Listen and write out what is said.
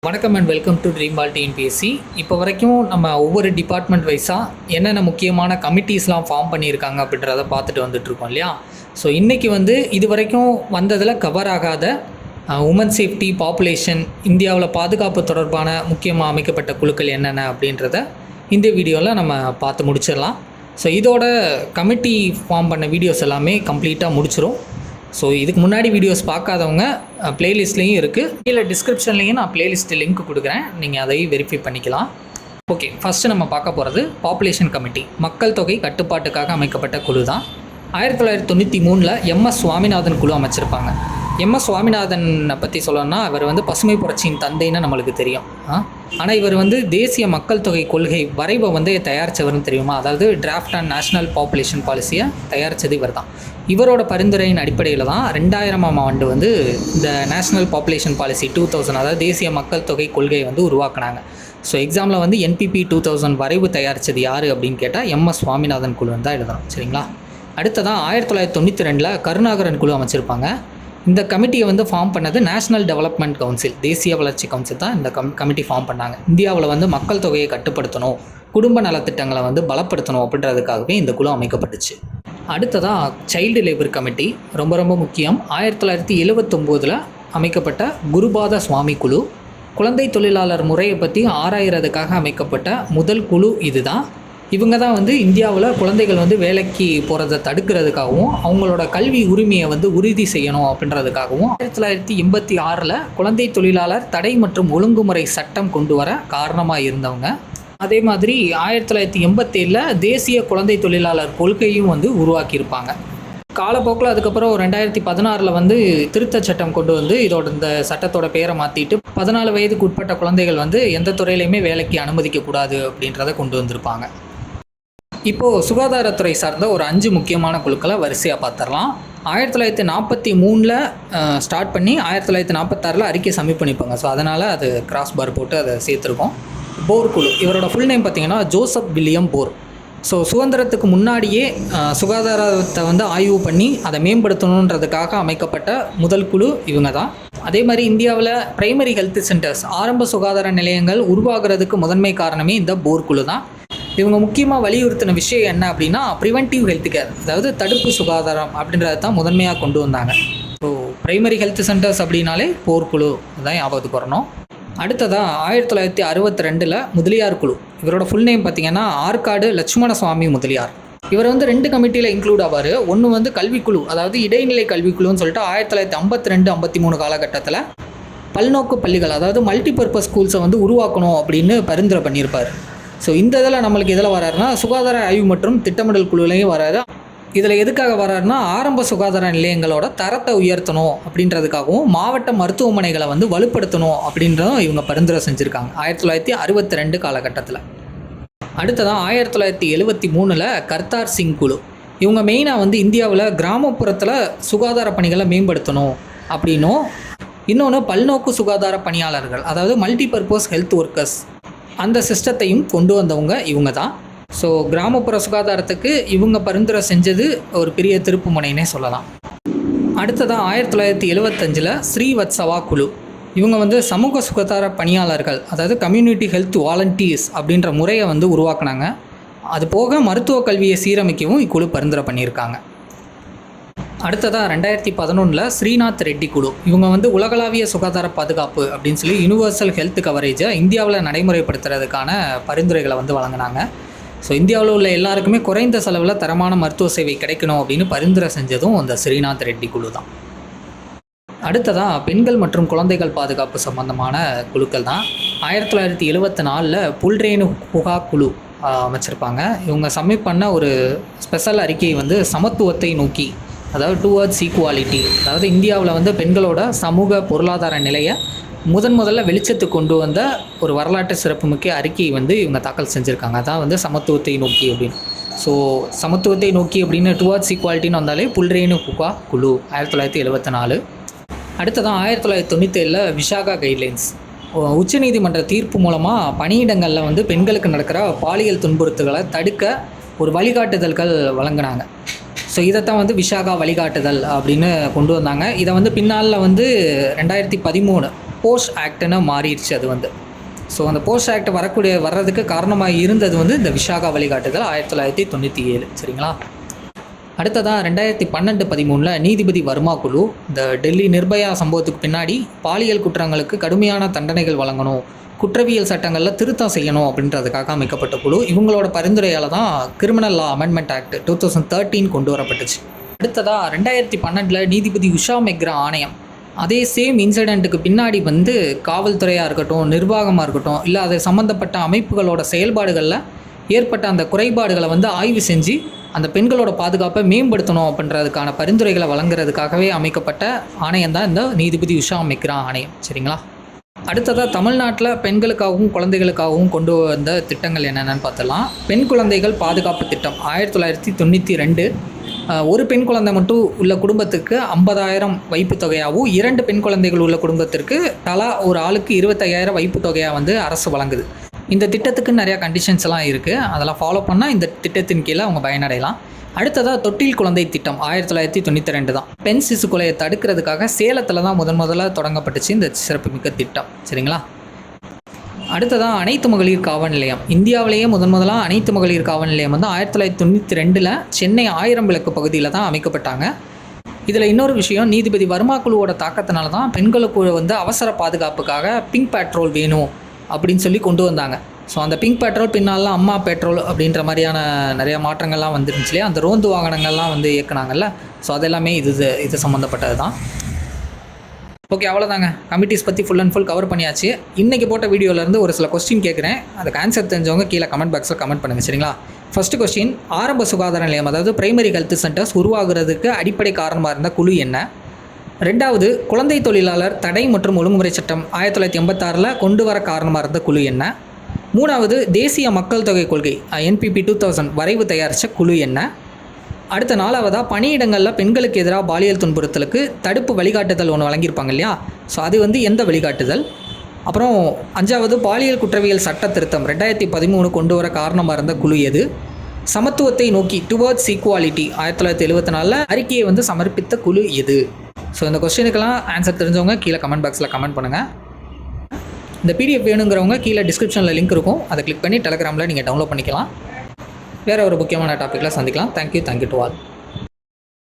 வணக்கம் and welcome to dream ball TNPSC. இப்போ வரைக்கும் நம்ம ஒவ்வொரு டிபார்ட்மெண்ட் வைஸாக என்னென்ன முக்கியமான கமிட்டிஸ்லாம் ஃபார்ம் பண்ணியிருக்காங்க அப்படின்றத பார்த்துட்டு வந்துட்டுருக்கோம் இல்லையா. ஸோ இன்றைக்கி இது வரைக்கும் வந்ததில் கவர் ஆகாத உமன் சேஃப்டி, பாப்புலேஷன், இந்தியாவில் பாதுகாப்பு தொடர்பான முக்கியமாக அமைக்கப்பட்ட குழுக்கள் என்னென்ன அப்படின்றத இந்த வீடியோவில் நம்ம பார்த்து முடிச்சிடலாம். ஸோ இதோட கமிட்டி ஃபார்ம் பண்ண வீடியோஸ் எல்லாமே கம்ப்ளீட்டாக முடிச்சிடும். ஸோ இதுக்கு முன்னாடி வீடியோஸ் பார்க்காதவங்க ப்ளேலிஸ்ட்லேயும் இருக்குது, கீழே டிஸ்கிரிப்ஷன்லேயும் நான் ப்ளேலிஸ்ட் லிங்க் கொடுக்குறேன், நீங்கள் அதையும் வெரிஃபை பண்ணிக்கலாம். ஓகே, ஃபஸ்ட்டு நம்ம பார்க்க போகிறது பாப்புலேஷன் கமிட்டி. மக்கள் தொகை கட்டுப்பாட்டுக்காக அமைக்கப்பட்ட குழு தான். 1993 எம்எஸ் சுவாமிநாதன் குழு அமைச்சிருப்பாங்க. எம்எஸ் சுவாமிநாதனை பற்றி சொல்லணும்னா அவர் பசுமை புரட்சியின் தந்தைன்னு நம்மளுக்கு தெரியும். ஆனால் இவர் தேசிய மக்கள் தொகை கொள்கை வரைவை தயாரித்தவர்னு தெரியுமா? அதாவது டிராஃப்ட் அண்ட் நேஷ்னல் பாப்புலேஷன் பாலிசியை தயாரித்தது இவர் தான். இவரோட பரிந்துரையின் அடிப்படையில் தான் 2000ஆம் ஆண்டு இந்த நேஷ்னல் பாப்புலேஷன் பாலிசி 2000, அதாவது தேசிய மக்கள் தொகை கொள்கையை உருவாக்குனாங்க. ஸோ எக்ஸாமில் NPP 2000 வரைவு தயாரித்தது யார் அப்படின்னு கேட்டால் எம்எஸ் சுவாமிநாதன் குழு தான் எழுதணும். சரிங்களா? அடுத்ததான் 1992 கருணாகரன் குழு அமைச்சிருப்பாங்க. இந்த கமிட்டியை ஃபார்ம் பண்ணது நேஷ்னல் டெவலப்மெண்ட் கவுன்சில், தேசிய வளர்ச்சி கவுன்சில் தான் இந்த கமிட்டி ஃபார்ம் பண்ணாங்க. இந்தியாவில் மக்கள் தொகையை கட்டுப்படுத்தணும், குடும்ப நலத்திட்டங்களை பலப்படுத்தணும் அப்படின்றதுக்காகவே இந்த குழு அமைக்கப்பட்டுச்சு. அடுத்ததாக சைல்டு லேபர் கமிட்டி, ரொம்ப ரொம்ப முக்கியம். 1979 அமைக்கப்பட்ட குருபாத சுவாமி குழு. குழந்தை தொழிலாளர் முறையை பற்றி ஆராயறதுக்காக அமைக்கப்பட்ட முதல் குழு இது தான். இவங்க தான் இந்தியாவில் குழந்தைகள் வேலைக்கு போகிறத தடுக்கிறதுக்காகவும் அவங்களோட கல்வி உரிமையை உறுதி செய்யணும் அப்படின்றதுக்காகவும் 1986 குழந்தை தொழிலாளர் தடை மற்றும் ஒழுங்குமுறை சட்டம் கொண்டு வர காரணமாக இருந்தவங்க. அதே மாதிரி 1987 தேசிய குழந்தை தொழிலாளர் கொள்கையும் உருவாக்கியிருப்பாங்க. காலப்போக்கில் அதுக்கப்புறம் 2016 திருத்த சட்டம் கொண்டு இந்த சட்டத்தோட பேரை மாற்றிட்டு 14 வயதுக்கு உட்பட்ட குழந்தைகள் எந்த துறையிலையுமே வேலைக்கு அனுமதிக்கக்கூடாது அப்படின்றத கொண்டு வந்திருப்பாங்க. இப்போது சுகாதாரத்துறை சார்ந்த ஒரு 5 முக்கியமான குழுக்களை வரிசையாக பார்த்துடலாம். 1943 ஸ்டார்ட் பண்ணி 1946 அறிக்கை சப்மிட் பண்ணிப்பாங்க. ஸோ அதனால் அது கிராஸ் பார் போட்டு அதை சேர்த்துருக்கோம். போர் குழு, இவரோட ஃபுல் நேம் பார்த்திங்கன்னா ஜோசப் வில்லியம் போர். ஸோ சுதந்திரத்துக்கு முன்னாடியே சுகாதாரத்தை ஆய்வு பண்ணி அதை மேம்படுத்தணுன்றதுக்காக அமைக்கப்பட்ட முதல் குழு இவங்க தான். அதே மாதிரி இந்தியாவில் பிரைமரி ஹெல்த் சென்டர்ஸ், ஆரம்ப சுகாதார நிலையங்கள் உருவாகிறதுக்கு முதன்மை காரணமே இந்த போர் குழு தான். இவங்க முக்கியமாக வலியுறுத்தின விஷயம் என்ன அப்படின்னா ப்ரிவென்டிவ் ஹெல்த் கேர், அதாவது தடுப்பு சுகாதாரம் அப்படின்றத தான் முதன்மையாக கொண்டு வந்தாங்க. ஸோ பிரைமரி ஹெல்த் சென்டர்ஸ் அப்படின்னாலே போர்க்குழு தான் ஞாபகத்துக்கு வரணும். அடுத்ததாக 1962 முதலியார் குழு. இவரோட ஃபுல் நேம் பார்த்திங்கன்னா ஆற்காடு லட்சுமண சுவாமி முதலியார். இவர் 2 கமிட்டியில் இன்க்ளூட் ஆவார். ஒன்று கல்விக்குழு, அதாவது இடைநிலை கல்விக்குழுன்னு சொல்லிட்டு 1952-53 காலகட்டத்தில் பல்நோக்கு பள்ளிகள், அதாவது மல்டிபர்பஸ் ஸ்கூல்ஸை உருவாக்கணும் அப்படின்னு பரிந்துரை பண்ணியிருப்பார். ஸோ இந்த இதில் நம்மளுக்கு எதில் வராருன்னா சுகாதார ஆய்வு மற்றும் திட்டமிடல் குழுலையும் வராரு. இதில் எதுக்காக வராருன்னா ஆரம்ப சுகாதார நிலையங்களோட தரத்தை உயர்த்தணும் அப்படின்றதுக்காகவும் மாவட்ட மருத்துவமனைகளை வலுப்படுத்தணும் அப்படின்றதும் இவங்க பரிந்துரை செஞ்சுருக்காங்க 1962 காலகட்டத்தில். அடுத்ததான் 1973 கர்த்தார் சிங் குழு. இவங்க மெயினாக இந்தியாவில் கிராமப்புறத்தில் சுகாதார பணிகளை மேம்படுத்தணும் அப்படின்னும், இன்னொன்று பல்நோக்கு சுகாதார பணியாளர்கள், அதாவது மல்டிபர்பஸ் ஹெல்த் ஒர்க்கர்ஸ், அந்த சிஸ்டத்தையும் கொண்டு வந்தவங்க இவங்க தான். ஸோ கிராமப்புற சுகாதாரத்துக்கு இவங்க பரிந்துரை செஞ்சது ஒரு பெரிய திருப்பு முனைன்னே சொல்லலாம். அடுத்ததாக 1975 ஸ்ரீவத்சவா குழு. இவங்க சமூக சுகாதார பணியாளர்கள், அதாவது கம்யூனிட்டி ஹெல்த் வாலண்டியர்ஸ் அப்படின்ற முறையை உருவாக்குனாங்க. அது போக மருத்துவ கல்வியை சீரமைக்கவும் இக்குழு பரிந்துரை பண்ணியிருக்காங்க. அடுத்ததாக 2011 ஸ்ரீநாத் ரெட்டி குழு. இவங்க உலகளாவிய சுகாதார பாதுகாப்பு அப்படின்னு சொல்லி யூனிவர்சல் ஹெல்த் கவரேஜை இந்தியாவில் நடைமுறைப்படுத்துறதுக்கான பரிந்துரைகளை வழங்கினாங்க. ஸோ இந்தியாவில் உள்ள எல்லாருக்குமே குறைந்த செலவில் தரமான மருத்துவ சேவை கிடைக்கணும் அப்படின்னு பரிந்துரை செஞ்சதும் அந்த ஸ்ரீநாத் ரெட்டி குழு தான். அடுத்ததாக பெண்கள் மற்றும் குழந்தைகள் பாதுகாப்பு சம்பந்தமான குழுக்கள் தான். 1974 புல்ரேனு குஹா குழு அமைச்சிருப்பாங்க. இவங்க சப்மிட் பண்ண ஒரு ஸ்பெஷல் அறிக்கை சமத்துவத்தை நோக்கி, அதாவது டுவர்ட்ஸ் ஈக்குவாலிட்டி, அதாவது இந்தியாவில் பெண்களோட சமூக பொருளாதார நிலையை முதல்ல வெளிச்சத்துக்கு கொண்டு வந்த ஒரு வரலாற்று சிறப்புமிக்க அறிக்கை இவங்க தாக்கல் செஞ்சுருக்காங்க. அதான் சமத்துவத்தை நோக்கி அப்படின்னு. ஸோ சமத்துவத்தை நோக்கி அப்படின்னு டுவர்ட்ஸ் ஈக்குவாலிட்டின்னு வந்தாலே புல்ரேனு குகா குழு 1974. அடுத்ததான் 1997 விஷாகா கைட்லைன்ஸ். உச்சநீதிமன்ற தீர்ப்பு மூலமாக பணியிடங்களில் பெண்களுக்கு நடக்கிற பாலியல் துன்புறுத்தல்களை தடுக்க ஒரு வழிகாட்டுதல்கள் வழங்கினாங்க. ஸோ இதைத்தான் விஷாகா வழிகாட்டுதல் அப்படின்னு கொண்டு வந்தாங்க. இதை பின்னால் 2013 போஸ்ட் ஆக்ட்னு மாறிடுச்சு அது வந்து. ஸோ அந்த போஸ்ட் ஆக்ட் வர்றதுக்கு காரணமாக இருந்தது வந்து இந்த விஷாகா வழிகாட்டுதல் 1997. சரிங்களா? அடுத்ததாக 2012-13 நீதிபதி வர்மா குழு இந்த டெல்லி நிர்பயா சம்பவத்துக்கு பின்னாடி பாலியல் குற்றங்களுக்கு கடுமையான தண்டனைகள் வழங்கணும், குற்றவியல் சட்டங்களில் திருத்தம் செய்யணும் அப்படின்றதுக்காக அமைக்கப்பட்ட குழு. இவங்களோட பரிந்துரையால் தான் கிரிமினல் லா அமெண்ட்மெண்ட் ஆக்ட் 2013 கொண்டு வரப்பட்டுச்சு. அடுத்ததாக 2012 நீதிபதி உஷா மெக்ரா ஆணையம் அதே சேம் இன்சிடெண்ட்டுக்கு பின்னாடி வந்து காவல்துறையாக இருக்கட்டும், நிர்வாகமாக இருக்கட்டும், இல்லை அது சம்மந்தப்பட்ட அமைப்புகளோட செயல்பாடுகளில் ஏற்பட்ட அந்த குறைபாடுகளை வந்து ஆய்வு செஞ்சு அந்த பெண்களோட பாதுகாப்பை மேம்படுத்தணும் அப்படின்றதுக்கான பரிந்துரைகளை வழங்குறதுக்காகவே அமைக்கப்பட்ட ஆணையம் தான் இந்த நீதிபதி உஷா மெக்ரா ஆணையம். சரிங்களா? அடுத்ததாக தமிழ்நாட்டில் பெண்களுக்காகவும் குழந்தைகளுக்காகவும் கொண்டு வந்த திட்டங்கள் என்னென்னு பார்த்தலாம். பெண் குழந்தைகள் பாதுகாப்பு திட்டம் 1992. ஒரு பெண் குழந்தை மட்டும் உள்ள குடும்பத்துக்கு 50,000 வைப்பு தொகையாகவும், 2 பெண் குழந்தைகள் உள்ள குடும்பத்திற்கு தலா ஒரு ஆளுக்கு 25,000 வைப்பு தொகையாக வந்து அரசு வழங்குது. இந்த திட்டத்துக்கு நிறையா கண்டிஷன்ஸ்லாம் இருக்குது. அதெல்லாம் ஃபாலோ பண்ணால் இந்த திட்டத்தின் கீழே அவங்க பயனடையலாம். அடுத்ததாக தொட்டில் குழந்தை திட்டம் 1992 தான். பெண் சிசு கொலையை தடுக்கிறதுக்காக சேலத்தில் தான் முதல்ல தொடங்கப்பட்டுச்சு இந்த சிறப்புமிக்க திட்டம். சரிங்களா? அடுத்ததாக அனைத்து மகளிர் காவல் நிலையம். இந்தியாவிலேயே முதலாக அனைத்து மகளிர் காவல் நிலையம் வந்து 1992 சென்னை 1000 விளக்கு பகுதியில் தான் அமைக்கப்பட்டாங்க. இதில் இன்னொரு விஷயம், நீதிபதி வர்மா குழுவோட தாக்கத்தினால தான் பெண்களுக்கு வந்து அவசர பாதுகாப்புக்காக பிங்க் பேட்ரோல் வேணும் அப்படின்னு சொல்லி கொண்டு வந்தாங்க. ஸோ அந்த பிங்க் பெட்ரோல் பின்னாலாம் அம்மா பெட்ரோல் அப்படின்ற மாதிரியான நிறைய மாற்றங்கள்லாம் வந்துருந்துச்சு இல்லையா? அந்த ரோந்து வாகனங்கள்லாம் வந்து இயக்குனாங்கல்ல. ஸோ அதெல்லாமே இது சம்மந்தப்பட்டது தான். ஓகே, அவ்வளோதாங்க. கமிட்டிஸ் பற்றி ஃபுல் அண்ட் ஃபுல் கவர் பண்ணியாச்சு. இன்றைக்கி போட்ட வீடியோலேருந்து ஒரு சில கொஸ்டின் கேட்குறேன். அதுக்கு ஆன்சர் தெரிஞ்சவங்க கீழே கமெண்ட் பாக்ஸில் கமெண்ட் பண்ணுங்கள். சரிங்களா? ஃபஸ்ட்டு கொஸ்டின், ஆரம்ப சுகாதார நிலையம் அதாவது பிரைமரி ஹெல்த் சென்டர்ஸ் உருவாகிறதுக்கு அடிப்படை காரணமாக இருந்த குழு என்ன? ரெண்டாவது, குழந்தை தொழிலாளர் தடை மற்றும் ஒழுங்குமுறை சட்டம் 1986 கொண்டு வர காரணமாக இருந்த குழு என்ன? மூணாவது, தேசிய மக்கள் தொகை கொள்கை NPP 2000 வரைவு தயாரித்த குழு என்ன? அடுத்த நாலாவதாக, பணியிடங்களில் பெண்களுக்கு எதிராக பாலியல் துன்புறுத்தலுக்கு தடுப்பு வழிகாட்டுதல் ஒன்று வழங்கியிருப்பாங்க இல்லையா? ஸோ அது வந்து எந்த வழிகாட்டுதல்? அப்புறம் அஞ்சாவது, பாலியல் குற்றவியல் சட்ட திருத்தம் 2013 கொண்டு வர காரணமாக இருந்த குழு எது? சமத்துவத்தை நோக்கி டுவர்ட்ஸ் ஈக்குவாலிட்டி 1974 அறிக்கையை வந்து சமர்ப்பித்த குழு எது? ஸோ இந்த கொஸ்டினுக்கெல்லாம் ஆன்சர் தெரிஞ்சவங்க கீழே கமெண்ட் பாக்ஸில் கமெண்ட் பண்ணுங்கள். இந்த PDF வேணுங்கிறவங்க கீழே டிஸ்கிரிப்ஷனில் லிங்க் இருக்கும், அதை கிளிக் பண்ணி டெலகிராமில் நீங்கள் டவுன்லோட் பண்ணிக்கலாம். வேறு ஒரு முக்கியமான டாப்பிக்கில் சந்திக்கலாம். Thank you to all.